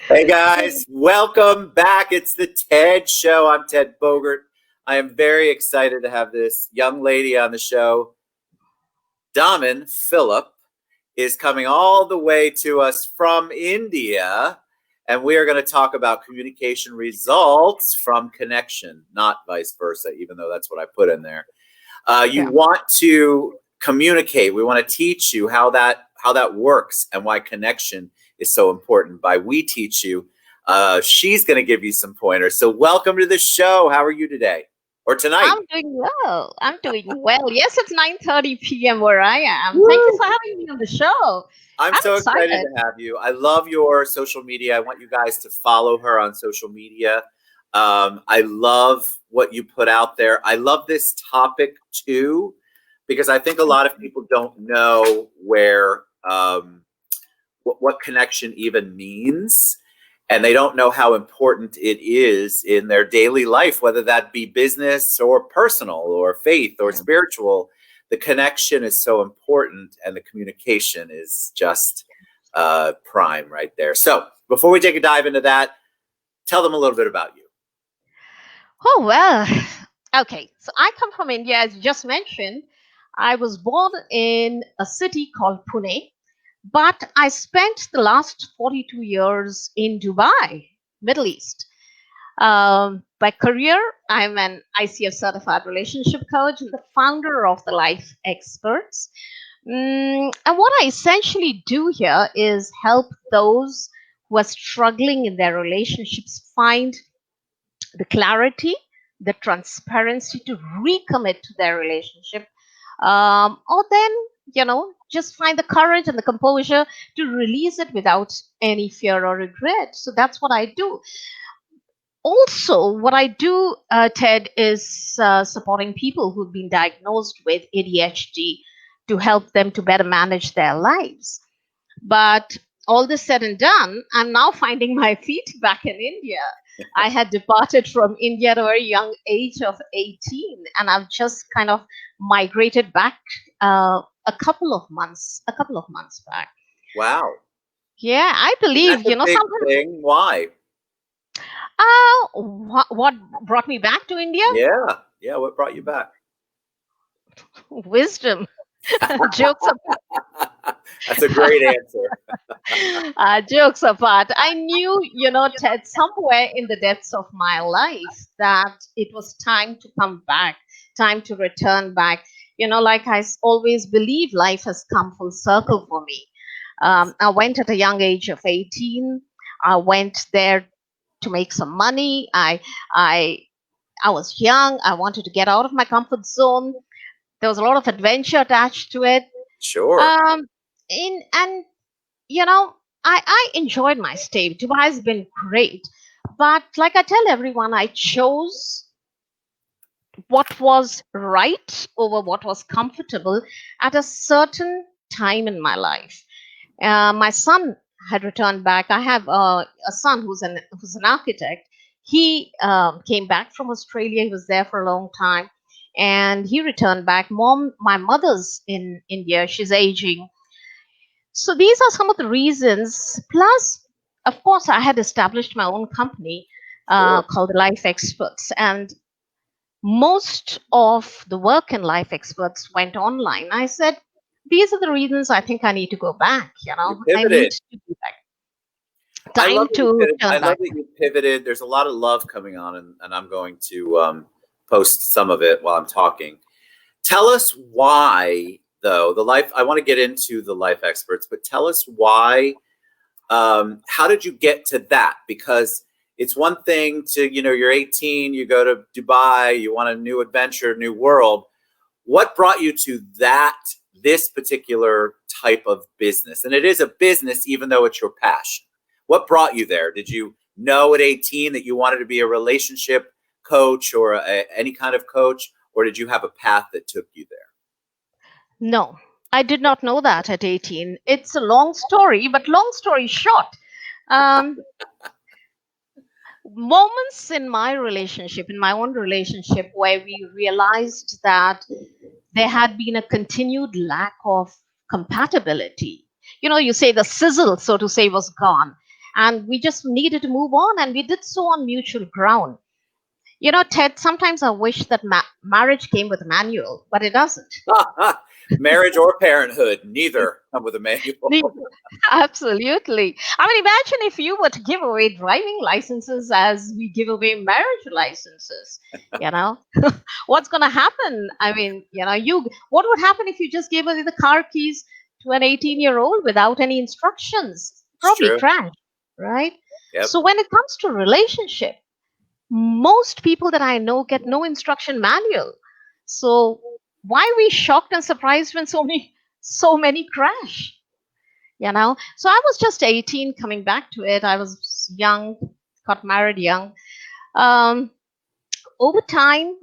Hey guys, welcome back. It's the TED Show. I'm Ted Bogert. I am very excited to have this young lady on the show. Daman Philip is coming all the way to us from India, and we are going to talk about communication results from connection, not vice versa, even though that's what I put in there. You want to communicate. We want to teach you how that works and why connection is so important. By we teach you, she's going to give you some pointers. So welcome to the show. How are you today or tonight? I'm doing well. I'm doing well. Yes, it's 9:30 p.m. where I am. Woo! Thank you for having me on the show. I'm so excited to have you. I love your social media. I want you guys to follow her on social media. I love what you put out there. I love this topic too, because I think a lot of people don't know where what connection even means, and they don't know how important it is in their daily life, whether that be business or personal or faith or spiritual. The connection is so important, and the communication is just prime right there. So before we take a dive into that, tell them a little bit about you. Oh, well. Okay. So I come from India, as you just mentioned. I was born in a city called Pune, but I spent the last 42 years in Dubai, Middle East. By career, I'm an ICF certified relationship coach and the founder of the Life Experts. And what I essentially do here is help those who are struggling in their relationships find the clarity, the transparency to recommit to their relationship, or then, just find the courage and the composure to release it without any fear or regret. So that's what I do. Also, what I do, Ted, is supporting people who've been diagnosed with ADHD to help them to better manage their lives. But all this said and done, I'm now finding my feet back in India. I had departed from India at a very young age of 18, and I've just kind of migrated back a couple of months back. Wow. Yeah, I believe, That's a big thing. Why? What brought me back to India? Yeah. What brought you back? Wisdom. Jokes apart. That's a great answer. Jokes apart. I knew, Ted, somewhere in the depths of my life that it was time to come back, time to return back. Like I always believe, life has come full circle for me. I went at a young age of 18. I went there to make some money. I was young. I wanted to get out of my comfort zone. There was a lot of adventure attached to it. Sure. I enjoyed my stay. Dubai has been great, but like I tell everyone, I chose what was right over what was comfortable at a certain time in my life. My son had returned back. I have a son who's an architect. He came back from Australia. He was there for a long time, and he returned back. My mother's in India. She's aging. So these are some of the reasons. Plus, of course, I had established my own company called Life Experts, and most of the work in Life Experts went online. I said, these are the reasons I think I need to go back. I need to be back. I love that you pivoted. There's a lot of love coming on, and I'm going to post some of it while I'm talking. Tell us why, though, I want to get into the Life Experts, but tell us why, how did you get to that? Because it's one thing to, you're 18, you go to Dubai, you want a new adventure, new world. What brought you to this particular type of business? And it is a business, even though it's your passion. What brought you there? Did you know at 18 that you wanted to be a relationship coach or any kind of coach, or did you have a path that took you there? No, I did not know that at 18. It's a long story, but long story short, moments in my own relationship, where we realized that there had been a continued lack of compatibility. you say the sizzle, so to say, was gone. And we just needed to move on, and we did so on mutual ground. Ted, sometimes I wish that marriage came with a manual, but it doesn't. Marriage or parenthood, neither come with a manual. Absolutely. I mean, imagine if you were to give away driving licenses as we give away marriage licenses. You know, what's going to happen? I mean, what would happen if you just gave away the car keys to an 18-year-old without any instructions? It's Probably true. crash, right? Yep. So when it comes to relationship, most people that I know get no instruction manual. So why are we shocked and surprised when so many crash? So I was just 18, coming back to it. I was young, got married young. um, Over time,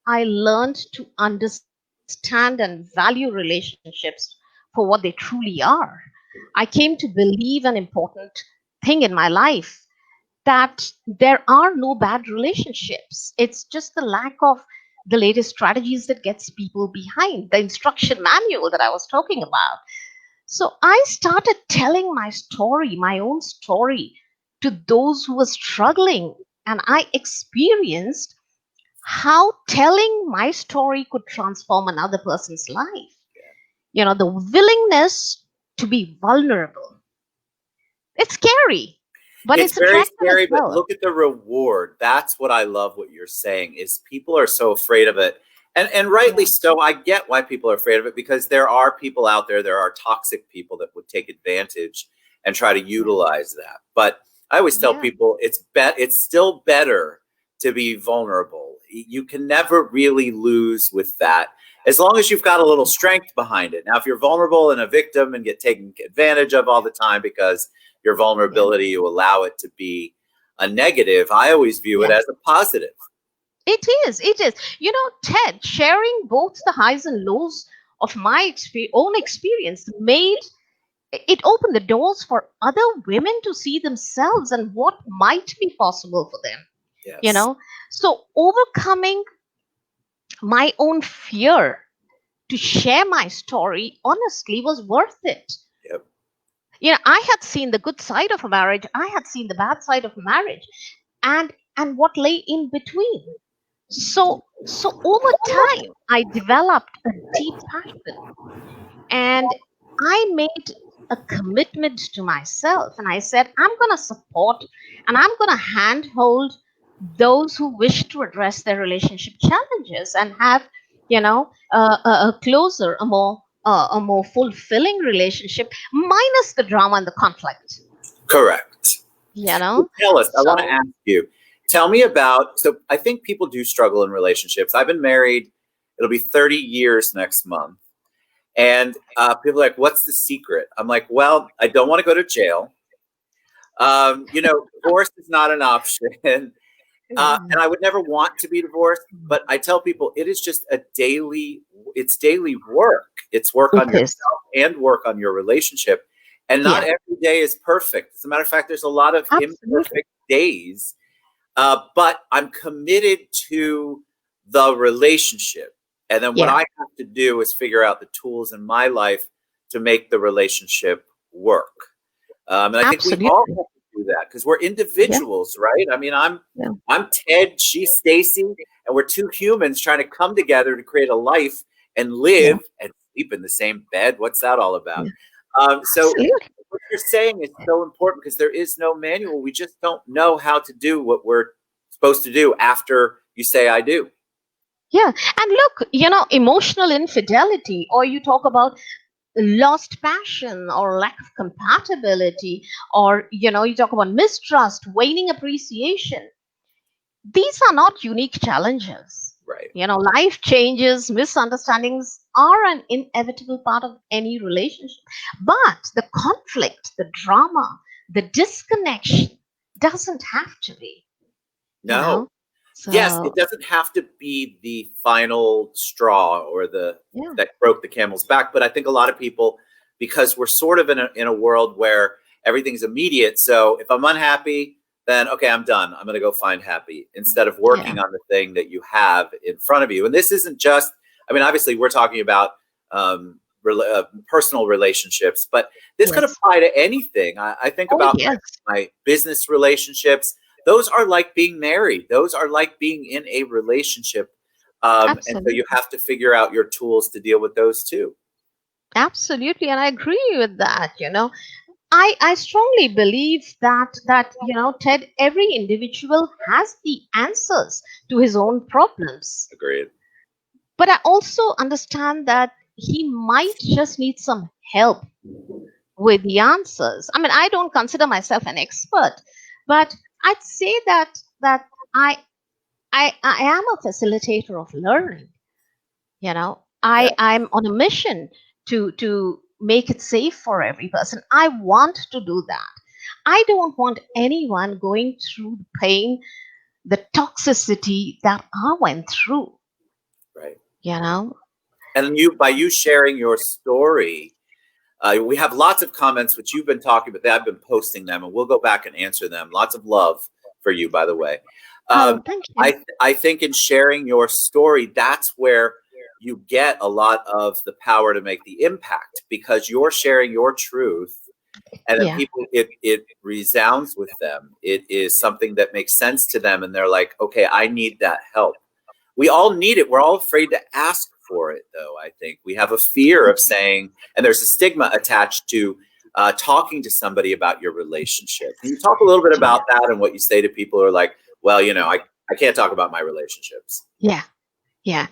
I learned to understand and value relationships for what they truly are. I came to believe an important thing in my life, that there are no bad relationships. It's just the lack of the latest strategies that gets people behind the instruction manual that I was talking about. So I started telling my story, my own story, to those who were struggling. And I experienced how telling my story could transform another person's life. The willingness to be vulnerable. It's scary, but It's it's very attractive as scary, but well. look at the reward. That's what I love what you're saying is people are so afraid of it. And rightly Yeah. so. I get why people are afraid of it because there are people out there are toxic people that would take advantage and try to Yeah. utilize that. But I always tell Yeah. people it's still better to be vulnerable. You can never really lose with that as long as you've got a little strength behind it. Now, if you're vulnerable and a victim and get taken advantage of all the time because your Yeah. vulnerability, you allow it to be a negative, I always view it Yeah. as a positive. It is. It is. Ted, sharing both the highs and lows of my own experience made it opened the doors for other women to see themselves and what might be possible for them. you Yes. know so overcoming my own fear to share my story honestly was worth it. Yep. I had seen the good side of a marriage, I had seen the bad side of marriage, and what lay in between. So over time I developed a deep passion, and I made a commitment to myself, and I said, I'm going to support and I'm going to handhold those who wish to address their relationship challenges and have, a closer, a more fulfilling relationship, minus the drama and the conflict. Correct. You know, Tell us, I want to so ask you, tell me about, so I think people do struggle in relationships. I've been married, it'll be 30 years next month. And people are like, what's the secret? I'm like, well, I don't want to go to jail. Divorce is not an option. And I would never want to be divorced, but I tell people it is just it's daily work. It's work on it is. yourself and work on your relationship. And not Yeah, every day is perfect. As a matter of fact, there's a lot of absolutely. imperfect days, but I'm committed to the relationship. And then what Yeah, I have to do is figure out the tools in my life to make the relationship work. And I think we all absolutely. have to do that because we're Yeah, individuals, right? I mean, yeah, I'm Ted, she's Stacy, and we're two humans trying to come together to create a life and yeah, live and sleep in the same bed. What's that all about? yeah. So Absolutely. what you're saying is so important because there is no manual. We just don't know how to do what we're supposed to do after you say I do. Yeah. And look, emotional infidelity, or you talk about lost passion or lack of compatibility, or, you talk about mistrust, waning appreciation. These are not unique challenges. Right. Life changes, misunderstandings are an inevitable part of any relationship. But the conflict, the drama, the disconnection doesn't have to be, you No. know? Yes, it So, doesn't have to be the final straw or the yeah, that broke the camel's back, but I think a lot of people, because we're sort of in a world where everything's immediate. So if I'm unhappy, then okay, I'm done. I'm going to go find happy instead of yeah, working on the thing that you have in front of you. And this isn't just. I mean, obviously, we're talking about personal relationships, but this could Yes. apply to anything. I think Oh, about yes. my business relationships. Those are like being married. Those are like being in a relationship. And so you Absolutely. have to figure out your tools to deal with those too. Absolutely. And I agree with that. I strongly believe that Ted, every individual has the answers to his own problems. Agreed. But I also understand that he might just need some help with the answers. I mean, I don't consider myself an expert, but I'd say that I I am a facilitator of learning. Yeah. I'm on a mission to make it safe for every person. I want to do that. I don't want anyone going through the pain, the toxicity that I went through. Right. You know? And by you sharing your story, we have lots of comments which you've been talking about. I've been posting them, and we'll go back and answer them. Lots of love for you, by the way. Oh, thank you. I think in sharing your story, that's where you get a lot of the power to make the impact, because you're sharing your truth, and then Yeah. people, it resounds with them. It is something that makes sense to them, and they're like, okay, I need that help. We all need it. We're all afraid to ask for it, though. I think we have a fear of saying, and there's a stigma attached to talking to somebody about your relationship. Can you talk a little bit about that and what you say to people who are like, well, I can't talk about my relationships? Yeah. Yeah.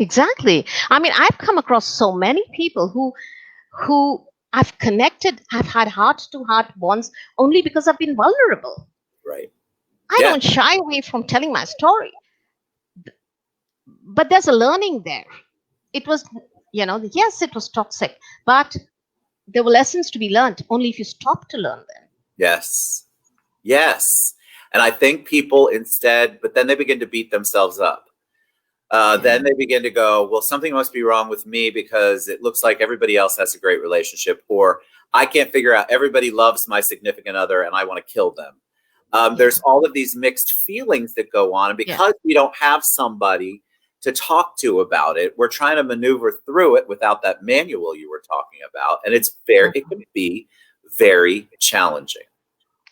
Exactly. I mean, I've come across so many people who I've connected, have had heart to heart bonds only because I've been vulnerable. Right. I Yeah. don't shy away from telling my story, but there's a learning there. It was, yes, it was toxic, but there were lessons to be learned only if you stop to learn them. Yes. Yes. And I think people instead, but then they begin to beat themselves up. Then they begin to go, well, something must be wrong with me because it looks like everybody else has a great relationship, or I can't figure out, everybody loves my significant other and I want to kill them. There's all of these mixed feelings that go on. And because we don't have somebody to talk to about it, we're trying to maneuver through it without that manual you were talking about. And it can be very challenging.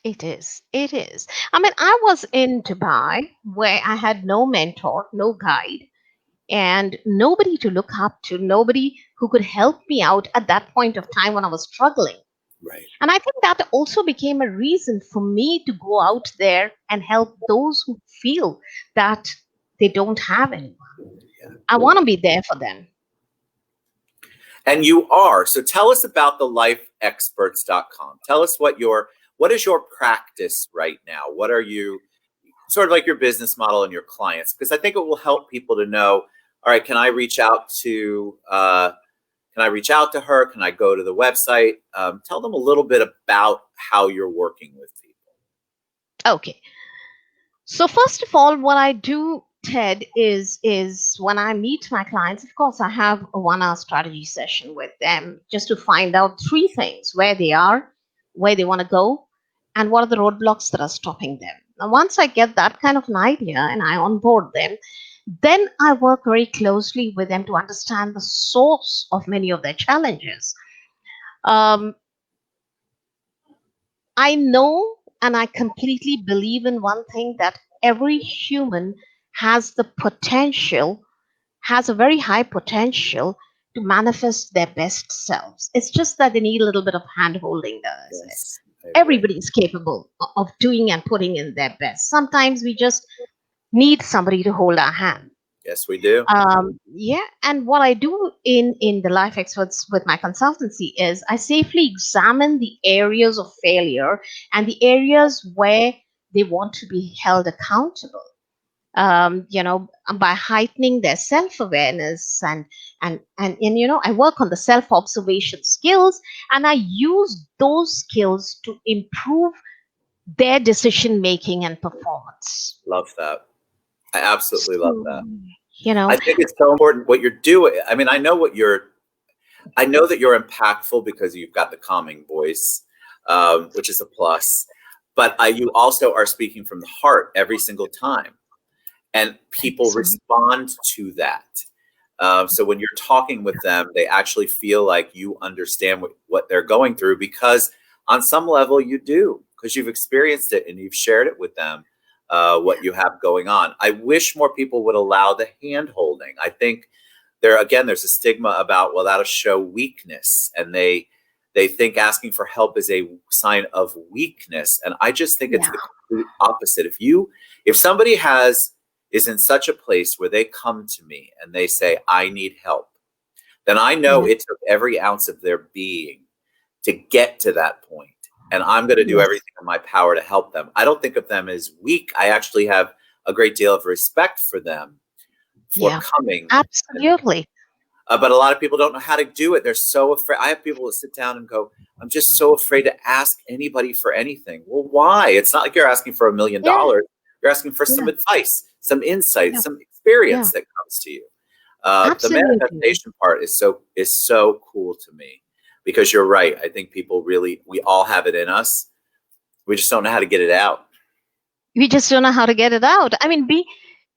It is. It is. I mean, I was in Dubai where I had no mentor, no guide, and nobody to look up to, nobody who could help me out at that point of time when I was struggling. Right. And I think that also became a reason for me to go out there and help those who feel that they don't have anyone. Yeah. I want to be there for them. And you are. So tell us about the lifeexperts.com. Tell us what is your practice right now? What are you, sort of like your business model and your clients? Because I think it will help people to know, all right, can I reach out to her? Can I go to the website? Tell them a little bit about how you're working with people. Okay. So first of all, what I do, Ted, is when I meet my clients, of course, I have a 1 hour strategy session with them just to find out three things: where they are, where they want to go, and what are the roadblocks that are stopping them. Now, once I get that kind of an idea and I onboard them, then I work very closely with them to understand the source of many of their challenges. Um, I know and I completely believe in one thing, that every human has the potential, has a very high potential to manifest their best selves. It's just that they need a little bit of hand holding. Yes, Everybody is capable of doing and putting in their best. Sometimes we just need somebody to hold our hand. Yes, we do. Yeah, and what I do in the Life Experts with my consultancy is I safely examine the areas of failure and the areas where they want to be held accountable. By heightening their self-awareness and I work on the self-observation skills, and I use those skills to improve their decision making and performance. Love that. I absolutely love that. You know, I think it's so important what you're doing. I mean, I know that you're impactful because you've got the calming voice, which is a plus. But you also are speaking from the heart every single time, and people respond to that. So when you're talking with them, they actually feel like you understand what they're going through, because on some level you do, because you've experienced it and you've shared it with them, what you have going on. I wish more people would allow the hand holding. I think there's a stigma about, well, that'll show weakness, and they think asking for help is a sign of weakness. And I just think it's the complete opposite. If somebody is in such a place where they come to me and they say, I need help, then I know it took every ounce of their being to get to that point. And I'm going to do everything in my power to help them. I don't think of them as weak. I actually have a great deal of respect for them for coming. Absolutely. But a lot of people don't know how to do it. They're so afraid. I have people that sit down and go, I'm just so afraid to ask anybody for anything. Well, why? It's not like you're asking for $1 million. You're asking for some advice, some insight, some experience that comes to you. The manifestation part is so cool to me, because you're right. I think people we all have it in us. We just don't know how to get it out. We just don't know how to get it out. I mean,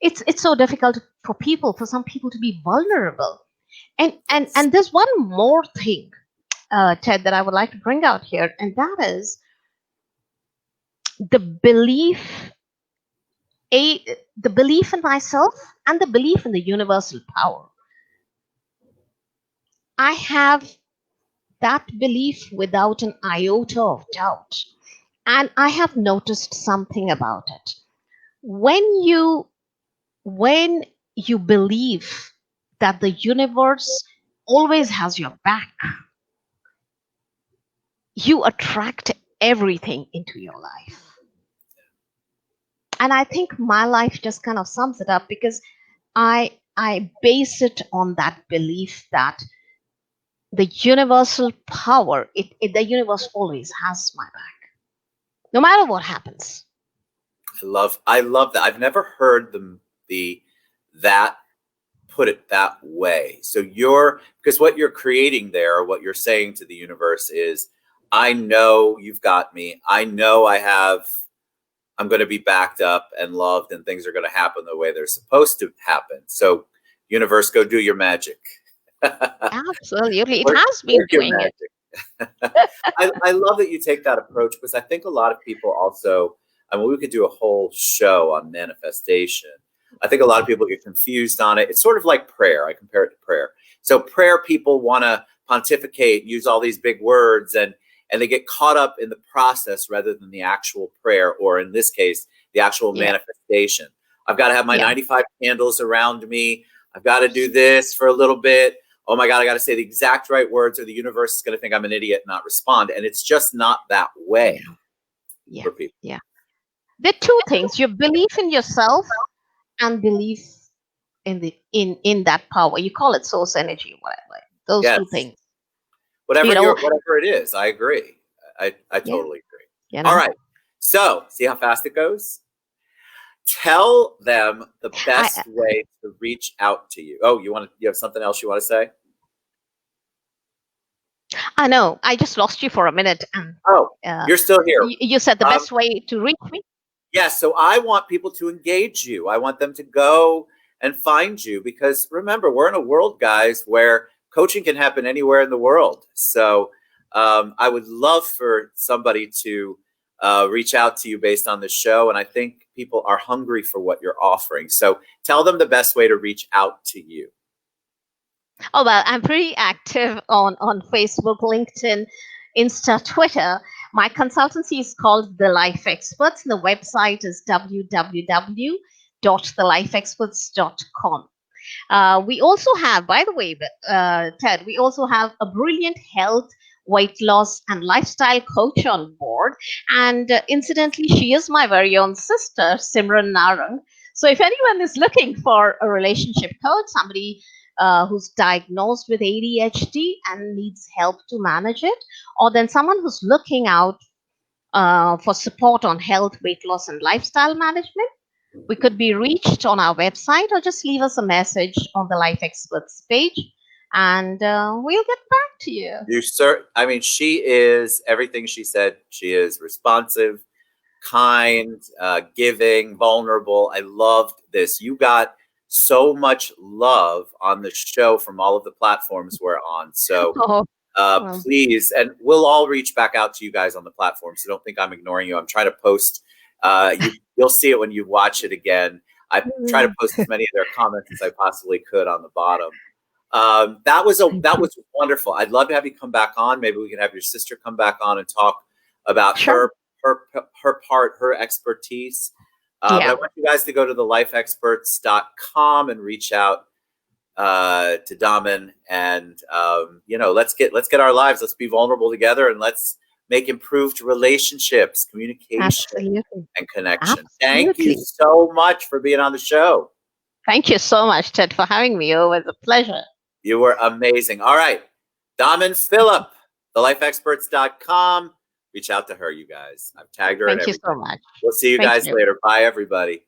it's so difficult for some people to be vulnerable. And there's one more thing, Ted, that I would like to bring out here, and that is the belief in myself and the belief in the universal power. I have that belief without an iota of doubt. And I have noticed something about it. When you believe that the universe always has your back, you attract everything into your life. And I think my life just kind of sums it up, because I base it on that belief that the universal power, the universe always has my back, no matter what happens. I love that. I've never heard that put it that way. So because what you're creating there, what you're saying to the universe is, I know you've got me. I know I'm going to be backed up and loved, and things are going to happen the way they're supposed to happen. So universe, go do your magic. Absolutely. It has been doing it. I love that you take that approach, because I think a lot of people also, we could do a whole show on manifestation. I think a lot of people get confused on it. It's sort of like prayer. I compare it to prayer. So prayer, people want to pontificate, use all these big words, and they get caught up in the process rather than the actual prayer, or in this case, the actual manifestation. I've got to have my 95 candles around me. I've got to do this for a little bit. Oh my God, I got to say the exact right words, or the universe is going to think I'm an idiot and not respond. And it's just not that way for people. Yeah. There are two things: your belief in yourself and belief in that power. You call it source energy, whatever. Those two things. Whatever it is, I agree. I totally agree. All right. So see how fast it goes? Tell them the best way to reach out to you. Oh, you have something else you want to say? I know. I just lost you for a minute. You're still here. You said the best way to reach me? Yes. So I want people to engage you. I want them to go and find you, because remember, we're in a world, guys, where coaching can happen anywhere in the world. So I would love for somebody to reach out to you based on the show. And I think people are hungry for what you're offering. So tell them the best way to reach out to you. Oh, well, I'm pretty active on Facebook, LinkedIn, Insta, Twitter. My consultancy is called The Life Experts, and the website is www.thelifeexperts.com. We also have, by the way, Ted, we also have a brilliant health, weight loss, and lifestyle coach on board. And incidentally, she is my very own sister, Simran Narang. So if anyone is looking for a relationship coach, somebody who's diagnosed with ADHD and needs help to manage it, or then someone who's looking out for support on health, weight loss, and lifestyle management, we could be reached on our website, or just leave us a message on the Life Experts page, and we'll get back to you. She is everything she said. She is responsive, kind, giving, vulnerable. I loved this. You got so much love on the show from all of the platforms we're on. So please, and we'll all reach back out to you guys on the platform. So don't think I'm ignoring you. I'm trying to post. You'll see it when you watch it again. I try to post as many of their comments as I possibly could on the bottom. That was wonderful. I'd love to have you come back on. Maybe we can have your sister come back on and talk about her part, her expertise. But I want you guys to go to thelifeexperts.com and reach out to Daman, and let's get our lives. Let's be vulnerable together, and let's make improved relationships, communication, and connection. Thank you so much for being on the show. Thank you so much, Ted, for having me. It was a pleasure. You were amazing. All right, Daman Philip, thelifeexperts.com. Reach out to her, you guys. I've tagged her. Thank you so much. We'll see you guys later. Bye, everybody.